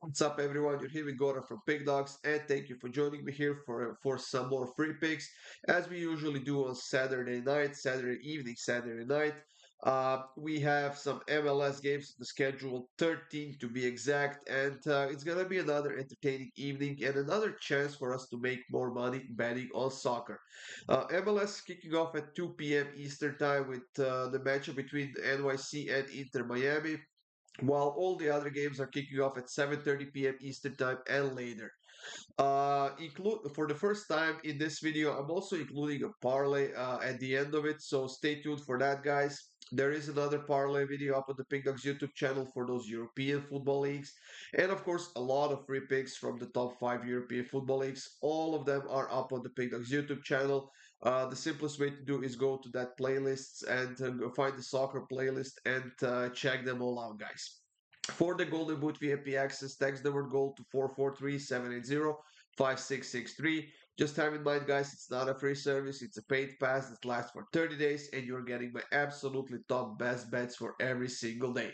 What's up, everyone? You're here with Goran from Pickdawgz, and thank you for joining me here for some more free picks, as we usually do on Saturday night, Saturday evening, Saturday night. We have some MLS games on the schedule, 13 to be exact, and it's gonna be another entertaining evening and another chance for us to make more money betting on soccer. MLS kicking off at 2 p.m. Eastern time with the matchup between NYC and Inter Miami, while all the other games are kicking off at 7:30 p.m. Eastern Time and later. Include for the first time in this video, I'm also including a parlay at the end of it, so stay tuned for that, guys. There is another parlay video up on the Pick Dawgz YouTube channel for those European football leagues, and of course, a lot of free picks from the top five European football leagues. All of them are up on the Pick Dawgz YouTube channel. The simplest way to do is go to that playlists and go find the soccer playlist and check them all out, guys. For the Golden Boot VIP access, text the word gold to 443-780-5663. Just have in mind, guys, it's not a free service. It's a paid pass that lasts for 30 days, and you're getting my absolutely top best bets for every single day.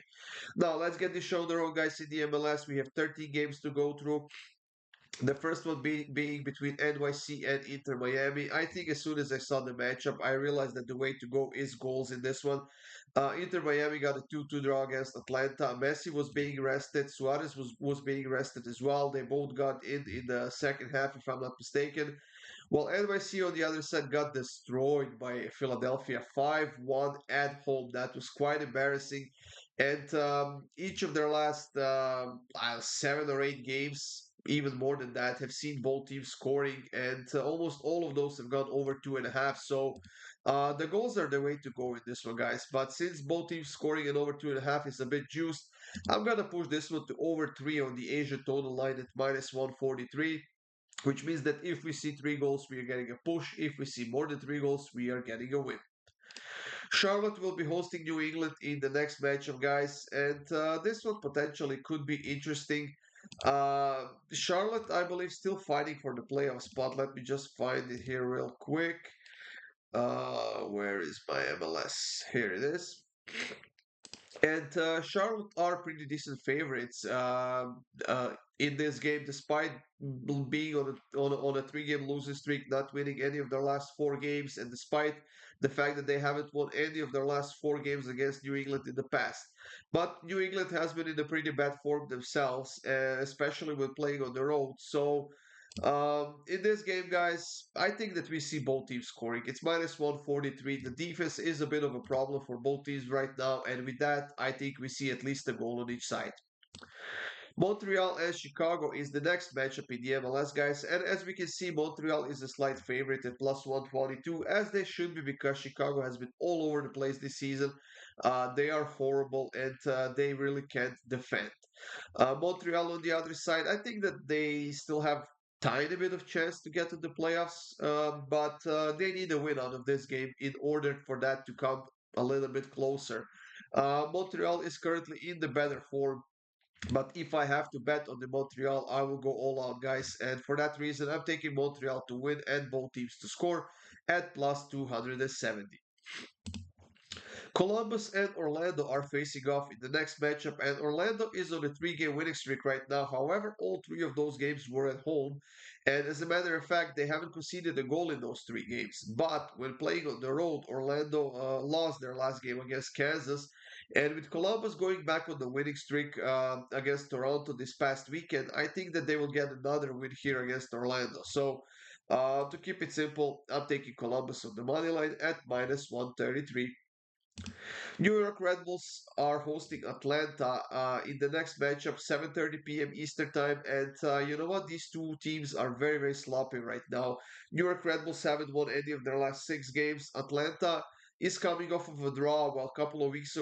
Now, let's get this show on the road, guys. In the MLS, we have 13 games to go through. The first one being between NYC and Inter Miami. I think as soon as I saw the matchup, I realized that the way to go is goals in this one. Inter Miami got a 2-2 draw against Atlanta. Messi was being rested. Suarez was being rested as well. They both got in the second half, if I'm not mistaken. Well, NYC on the other side got destroyed by Philadelphia 5-1 at home. That was quite embarrassing. And each of their last 7 or 8 games, even more than that, have seen both teams scoring, and almost all of those have gone over 2.5. So the goals are the way to go in this one, guys. But since both teams scoring and over 2.5 is a bit juiced, I'm gonna push this one to over 3 on the Asia total line at minus 143, which means that if we see 3 goals, we are getting a push. If we see more than 3 goals, we are getting a win. Charlotte will be hosting New England in the next matchup, guys, and this one potentially could be interesting. Charlotte, I believe, still fighting for the playoff spot. Let me just find it here real quick. Where is my MLS? Here it is. And Charlotte are pretty decent favorites in this game, despite being on a 3-game losing streak, not winning any of their last 4 games, and despite the fact that they haven't won any of their last 4 games against New England in the past. But New England has been in a pretty bad form themselves, especially when playing on the road. So in this game, guys, I think that we see both teams scoring. It's minus 143. The defense is a bit of a problem for both teams right now, and with that, I think we see at least a goal on each side. Montreal and Chicago is the next matchup in the MLS, guys. And as we can see, Montreal is a slight favorite at plus 122, as they should be because Chicago has been all over the place this season. They are horrible and they really can't defend. Montreal on the other side, I think that they still have tiny bit of chance to get to the playoffs, but they need a win out of this game in order for that to come a little bit closer. Montreal is currently in the better form, but if I have to bet on the Montreal, I will go all out, guys. And for that reason, I'm taking Montreal to win and both teams to score at plus 270. Columbus and Orlando are facing off in the next matchup, and Orlando is on a 3-game winning streak right now. However, all 3 of those games were at home, and as a matter of fact, they haven't conceded a goal in those 3 games. But when playing on the road, Orlando lost their last game against Kansas, and with Columbus going back on the winning streak against Toronto this past weekend, I think that they will get another win here against Orlando. So, to keep it simple, I'm taking Columbus on the money line at minus 133. New York Red Bulls are hosting Atlanta in the next matchup, 7:30 p.m. Eastern Time. And you know what? These two teams are very, very sloppy right now. New York Red Bulls haven't won any of their last 6 games. Atlanta is coming off of a draw. Well, a couple of weeks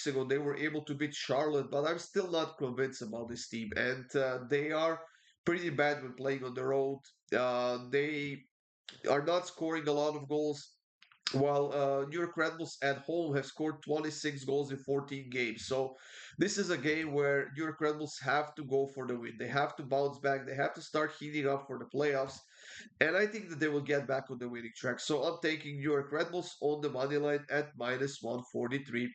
ago they were able to beat Charlotte, but I'm still not convinced about this team. And they are pretty bad when playing on the road. They are not scoring a lot of goals, while New York Red Bulls at home have scored 26 goals in 14 games. So this is a game where New York Red Bulls have to go for the win. They have to bounce back. They have to start heating up for the playoffs. And I think that they will get back on the winning track. So I'm taking New York Red Bulls on the money line at minus 143.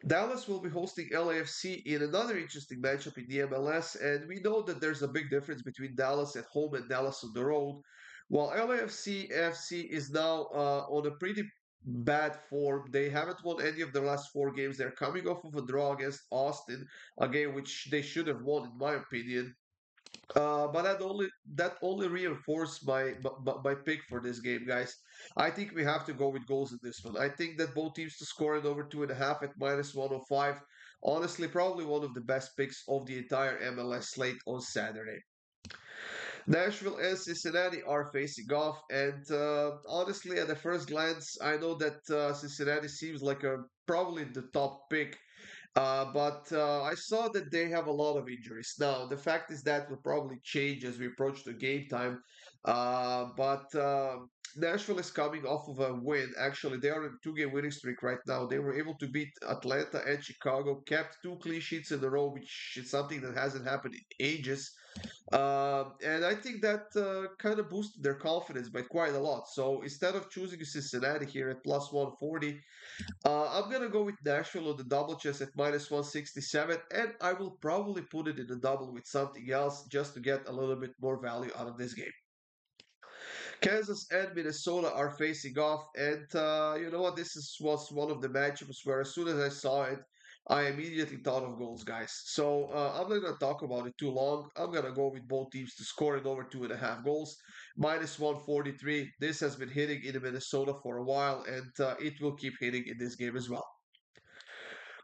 Dallas will be hosting LAFC in another interesting matchup in the MLS, and we know that there's a big difference between Dallas at home and Dallas on the road. While LAFC is now on a pretty bad form, they haven't won any of their last four games. They're coming off of a draw against Austin, a game which they should have won, in my opinion. But that only reinforced my pick for this game, guys. I think we have to go with goals in this one. I think that both teams to score it over 2.5 at -105. Honestly, probably one of the best picks of the entire MLS slate on Saturday. Nashville and Cincinnati are facing off, and honestly, at the first glance, I know that Cincinnati seems like a probably the top pick, but I saw that they have a lot of injuries. Now, the fact is that will probably change as we approach the game time. But Nashville is coming off of a win. Actually, they are on a two-game winning streak right now. They were able to beat Atlanta and Chicago, kept two clean sheets in a row, which is something that hasn't happened in ages. And I think that kind of boosted their confidence by quite a lot. So instead of choosing Cincinnati here at plus 140, I'm gonna go with Nashville on the double chess at -167, and I will probably put it in a double with something else just to get a little bit more value out of this game. Kansas and Minnesota are facing off, and you know what? Was one of the matchups where as soon as I saw it, I immediately thought of goals, guys. So I'm not gonna talk about it too long. I'm gonna go with both teams to score it over 2.5 goals, -143. This has been hitting in Minnesota for a while, and it will keep hitting in this game as well.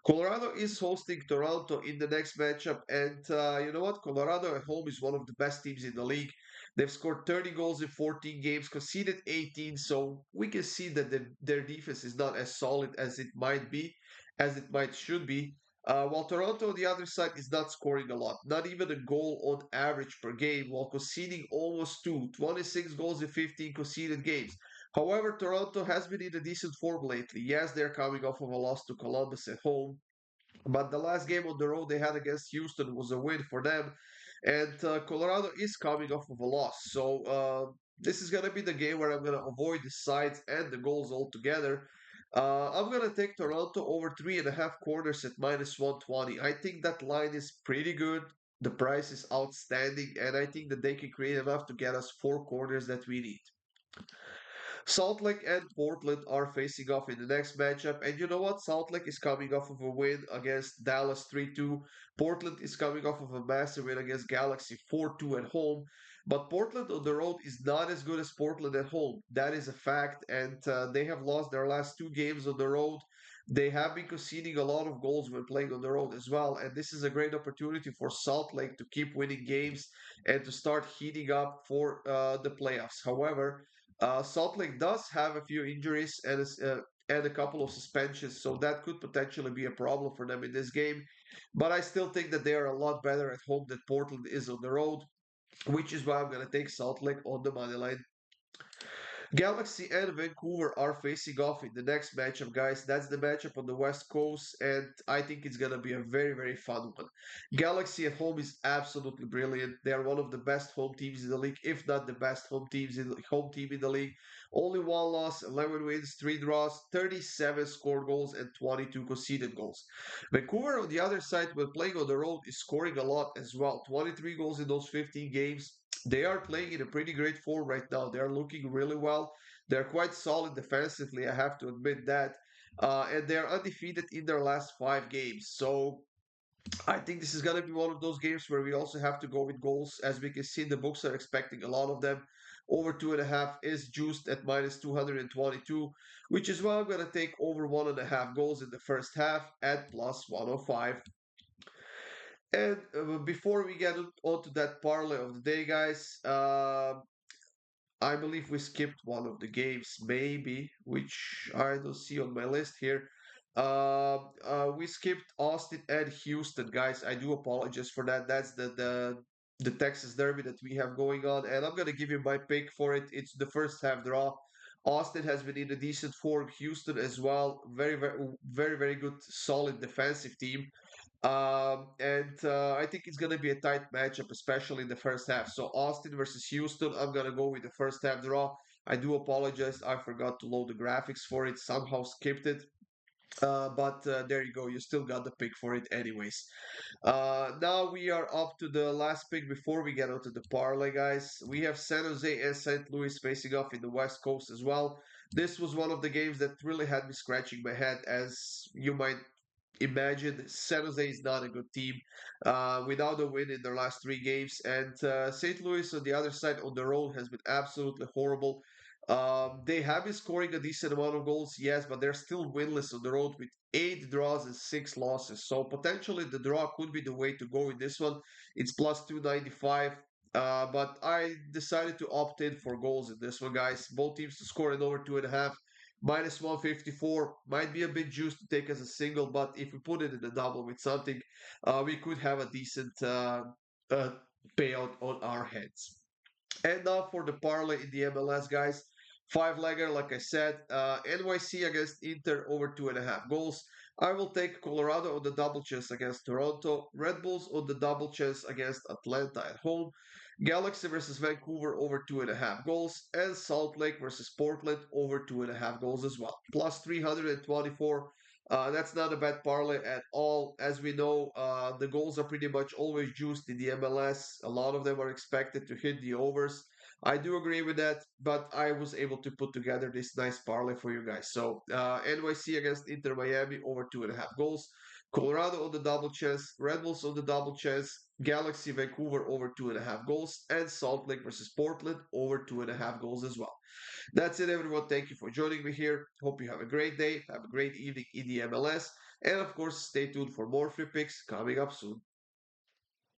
Colorado is hosting Toronto in the next matchup, and you know what? Colorado at home is one of the best teams in the league. They've scored 30 goals in 14 games, conceded 18, so we can see that their defense is not as solid as it might be, as it might should be. While Toronto on the other side is not scoring a lot, not even a goal on average per game, while conceding almost 26 goals in 15 conceded games. However, Toronto has been in a decent form lately. Yes, they're coming off of a loss to Columbus at home, but the last game on the road they had against Houston was a win for them, and Colorado is coming off of a loss. So this is going to be the game where I'm going to avoid the sides and the goals altogether. I'm going to take Toronto over 3.5 quarters at -120. I think that line is pretty good. The price is outstanding, and I think that they can create enough to get us 4 quarters that we need. Salt Lake and Portland are facing off in the next matchup. And you know what? Salt Lake is coming off of a win against Dallas 3-2. Portland is coming off of a massive win against Galaxy 4-2 at home. But Portland on the road is not as good as Portland at home. That is a fact. And they have lost their last two games on the road. They have been conceding a lot of goals when playing on the road as well. And this is a great opportunity for Salt Lake to keep winning games and to start heating up for the playoffs. However, Salt Lake does have a few injuries and a couple of suspensions, so that could potentially be a problem for them in this game. But I still think that they are a lot better at home than Portland is on the road, which is why I'm going to take Salt Lake on the money line. Galaxy and Vancouver are facing off in the next matchup, guys. That's the matchup on the West Coast, and I think it's going to be a very, very fun one. Galaxy at home is absolutely brilliant. They are one of the best home teams in the league, if not the best home team in the league. Only one loss, 11 wins, 3 draws, 37 scored goals, and 22 conceded goals. Vancouver, on the other side, when playing on the road, is scoring a lot as well. 23 goals in those 15 games. They are playing in a pretty great form right now. They are looking really well. They're quite solid defensively, I have to admit that. And they're undefeated in their last 5 games. So I think this is going to be one of those games where we also have to go with goals. As we can see, the books are expecting a lot of them. Over 2.5 is juiced at -222, which is why I'm going to take over 1.5 goals in the first half at plus 105. And before we get on to that parlay of the day, guys, I believe we skipped one of the games, maybe, which I don't see on my list here. We skipped Austin and Houston, guys. I do apologize for that. That's the Texas Derby that we have going on, and I'm gonna give you my pick for it. It's the first half draw. Austin has been in a decent form. Houston as well. Very, very, very, very good, solid defensive team. And I think it's going to be a tight matchup, especially in the first half. So Austin versus Houston, I'm going to go with the first half draw. I do apologize. I forgot to load the graphics for it. Somehow skipped it. But there you go. You still got the pick for it anyways. Now we are up to the last pick before we get onto the parlay, guys. We have San Jose and St. Louis facing off in the West Coast as well. This was one of the games that really had me scratching my head, as you might imagine. San Jose is not a good team without a win in their last three games, and St. Louis on the other side on their own has been absolutely horrible. They have been scoring a decent amount of goals, yes, but they're still winless on the road with eight draws and six losses. So potentially the draw could be the way to go in this one. It's plus 295. But I decided to opt in for goals in this one, guys. Both teams to score in over 2.5. Minus 154 might be a bit juice to take as a single, but if we put it in a double with something, we could have a decent uh, payout on our heads. And now for the parlay in the MLS, guys. Five legger, like I said, NYC against Inter over 2.5 goals. I will take Colorado on the double chance against Toronto, Red Bulls on the double chance against Atlanta at home, Galaxy versus Vancouver over 2.5 goals, and Salt Lake versus Portland over 2.5 goals as well. Plus 324. That's not a bad parlay at all. As we know, the goals are pretty much always juiced in the MLS. A lot of them are expected to hit the overs. I do agree with that, but I was able to put together this nice parlay for you guys. So NYC against Inter Miami over 2.5 goals. Colorado on the double chance, Red Bulls on the double chance, Galaxy Vancouver over 2.5 goals, and Salt Lake versus Portland over 2.5 goals as well. That's it, everyone. Thank you for joining me here. Hope you have a great day, have a great evening in the MLS, and of course, stay tuned for more free picks coming up soon.